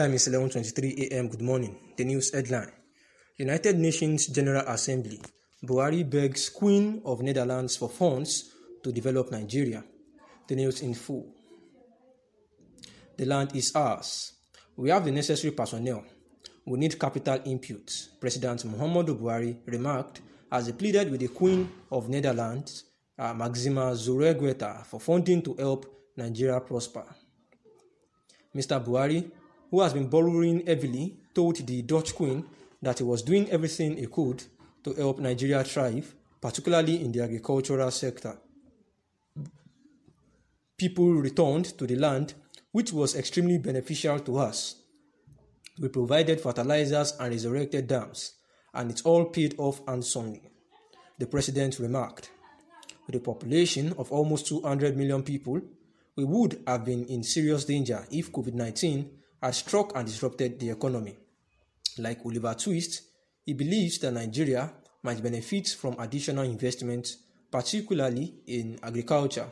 Time is 11:23 a.m. Good morning. The news headline. United Nations General Assembly. Buhari begs Queen of Netherlands for funds to develop Nigeria. The news in full. The land is ours. We have the necessary personnel. We need capital input, President Muhammadu Buhari remarked as he pleaded with the Queen of Netherlands, Maxima Zuregueta, for funding to help Nigeria prosper. Mr. Buhari, who has been borrowing heavily, told the Dutch Queen that he was doing everything he could to help Nigeria thrive, particularly in the agricultural sector. People returned to the land, which was extremely beneficial to us. We provided fertilizers and resurrected dams, and it all paid off handsomely, the president remarked. With a population of almost 200 million people, we would have been in serious danger if COVID-19 had struck and disrupted the economy. Like Oliver Twist, he believes that Nigeria might benefit from additional investment, particularly in agriculture.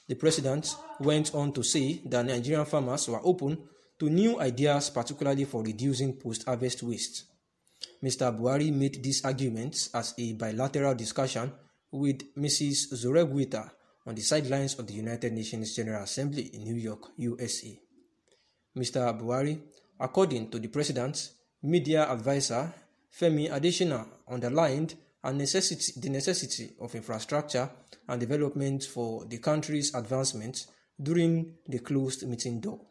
The president went on to say that Nigerian farmers were open to new ideas, particularly for reducing post-harvest waste. Mr. Buhari made these arguments as a bilateral discussion with Mrs. Zuregueta on the sidelines of the United Nations General Assembly in New York, USA. Mr. Buhari, according to the president's media advisor, Femi Adesina, underlined the necessity of infrastructure and development for the country's advancement during the closed meeting door.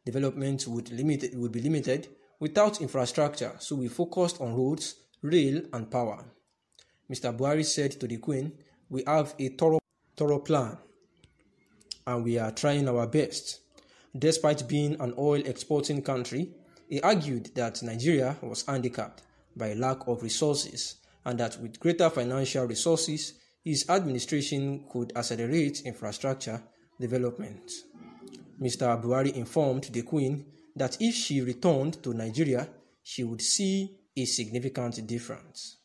Development would be limited without infrastructure, so we focused on roads, rail, and power. Mr. Buhari said to the Queen, "We have a thorough plan, and we are trying our best." Despite being an oil exporting country, he argued that Nigeria was handicapped by a lack of resources and that with greater financial resources, his administration could accelerate infrastructure development. Mr. Buhari informed the Queen that if she returned to Nigeria, she would see a significant difference.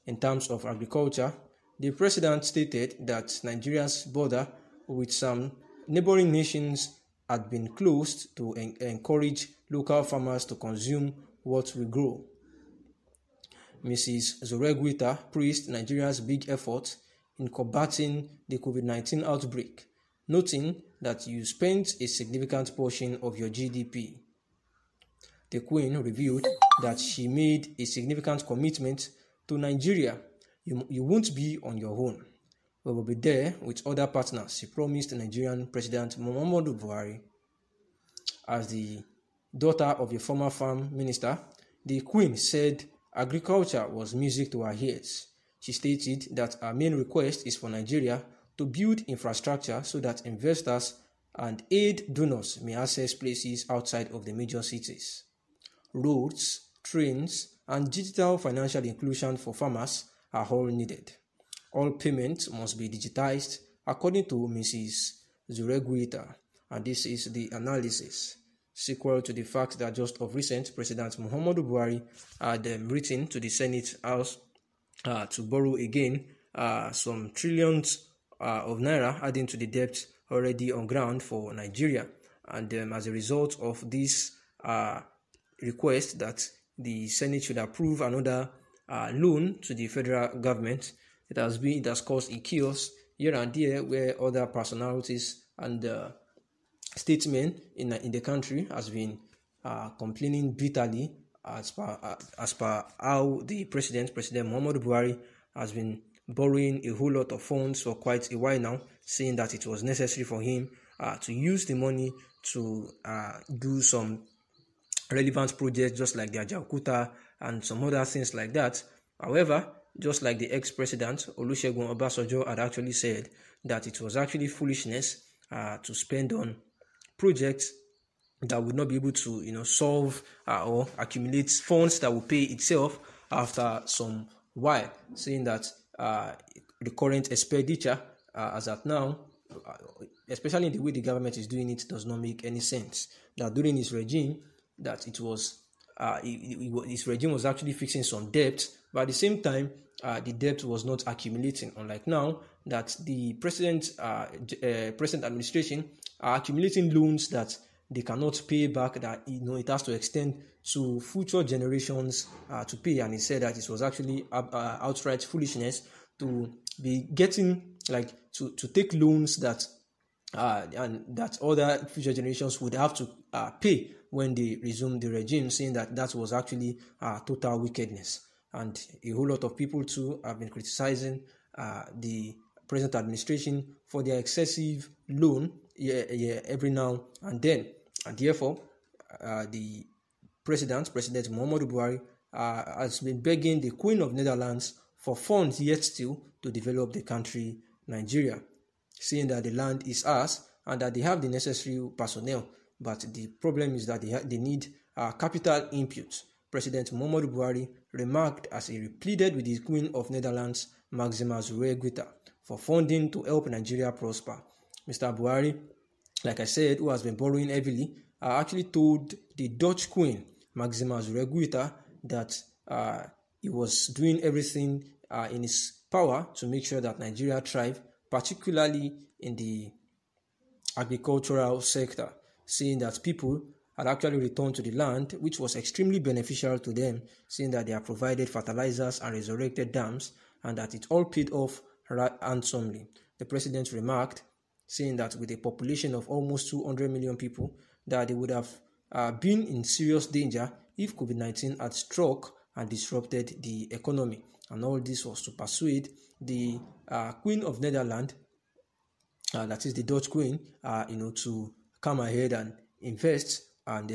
In terms of agriculture, the president stated that Nigeria's border with some neighboring nations had been closed to encourage local farmers to consume what we grow. Mrs. Zuregueta praised Nigeria's big effort in combating the COVID-19 outbreak, noting that you spent a significant portion of your GDP. The Queen revealed that she made a significant commitment to Nigeria. You won't be on your own. We will be there with other partners, she promised Nigerian President Muhammadu Buhari. As the daughter of a former farm minister, the Queen said agriculture was music to her ears. She stated that her main request is for Nigeria to build infrastructure so that investors and aid donors may access places outside of the major cities. Roads, trains, and digital financial inclusion for farmers are all needed. All payments must be digitized, according to Mrs. Zuregueta, and this is the analysis. Sequel to the fact that just of recent, President Muhammadu Buhari had written to the Senate House to borrow again some trillions of naira, adding to the debt already on ground for Nigeria. And as a result of this request that the Senate should approve another loan to the federal government, it has caused a chaos here and there where other personalities and statesmen in the country has been complaining bitterly as per how the President Muhammadu Buhari has been borrowing a whole lot of funds for quite a while now, saying that it was necessary for him to use the money to do some relevant projects just like the Ajaokuta and some other things like that. However, just like the ex-president Olusegun Obasanjo had actually said that it was actually foolishness to spend on projects that would not be able to solve or accumulate funds that will pay itself after some while, saying that the current expenditure as at now, especially the way the government is doing it, does not make any sense. That during his regime, that his regime was actually fixing some debt, but at the same time, the debt was not accumulating. Unlike now, that the present administration are accumulating loans that they cannot pay back, that it has to extend to future generations to pay. And he said that it was actually outright foolishness to be getting to take loans that and that other future generations would have to pay when they resume the regime, saying that was actually total wickedness. And a whole lot of people too have been criticizing the present administration for their excessive loan every now and then. And therefore, the President Muhammadu Buhari has been begging the Queen of Netherlands for funds yet still to develop the country, Nigeria, saying that the land is ours and that they have the necessary personnel, but the problem is that they need capital input. President Muhammadu Buhari remarked as he pleaded with the Queen of Netherlands, Maxima Zureguita, for funding to help Nigeria prosper. Mr. Buhari, like I said, who has been borrowing heavily, actually told the Dutch Queen, Maxima Zureguita, that he was doing everything in his power to make sure that Nigeria thrive, particularly in the agricultural sector, saying that people had actually returned to the land, which was extremely beneficial to them, saying that they have provided fertilizers and resurrected dams, and that it all paid off handsomely. The president remarked, saying that with a population of almost 200 million people, that they would have been in serious danger if COVID-19 had struck and disrupted the economy. And all this was to persuade the Queen of Netherlands, that is the Dutch Queen, to come ahead and invest and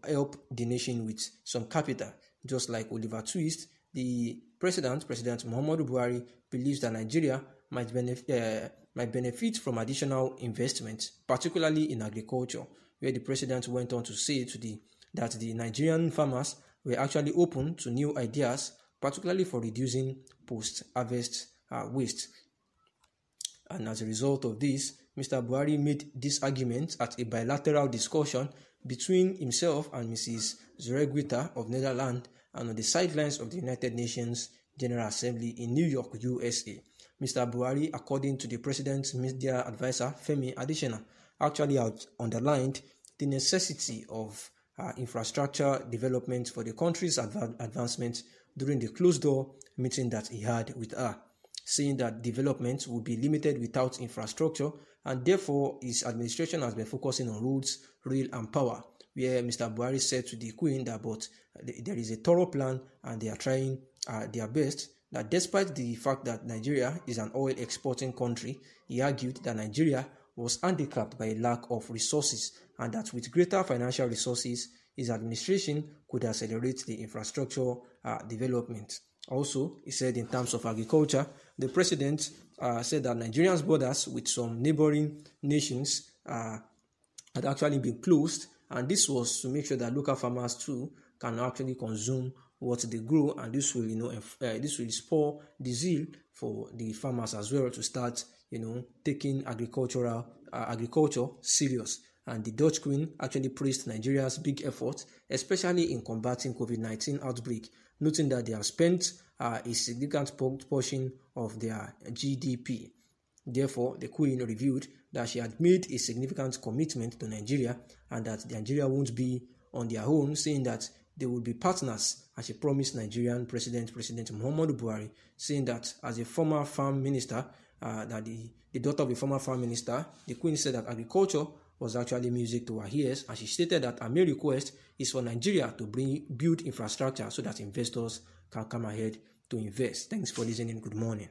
help the nation with some capital. Just like Oliver Twist, the President Muhammadu Buhari believes that Nigeria might benefit from additional investment, particularly in agriculture, where the president went on to say that the Nigerian farmers were actually open to new ideas, particularly for reducing post-harvest waste. And as a result of this, Mr. Buhari made this argument at a bilateral discussion between himself and Mrs. Zureguita of Netherlands and on the sidelines of the United Nations General Assembly in New York, USA. Mr. Buhari, according to the president's media advisor, Femi Adesina, actually underlined the necessity of infrastructure development for the country's advancement during the closed-door meeting that he had with her, saying that development will be limited without infrastructure, and therefore his administration has been focusing on roads, rail and power, where Mr. Buhari said to the Queen that there is a thorough plan and they are trying their best, that despite the fact that Nigeria is an oil exporting country, he argued that Nigeria was handicapped by a lack of resources and that with greater financial resources, his administration could accelerate the infrastructure development. Also, he said in terms of agriculture, the president said that Nigeria's borders with some neighboring nations had actually been closed, and this was to make sure that local farmers too can actually consume what they grow, and this will spur the zeal for the farmers as well to start taking agriculture serious. And the Dutch Queen actually praised Nigeria's big effort, especially in combating COVID-19 outbreak, noting that they have spent a significant portion of their GDP. Therefore, the Queen revealed that she had made a significant commitment to Nigeria and that Nigeria won't be on their own, saying that they will be partners, as she promised Nigerian President Muhammadu Buhari, saying that as a former farm minister, that the daughter of a former farm minister, the Queen said that agriculture was actually music to her ears, and she stated that her main request is for Nigeria to build infrastructure so that investors can come ahead to invest. Thanks for listening. Good morning.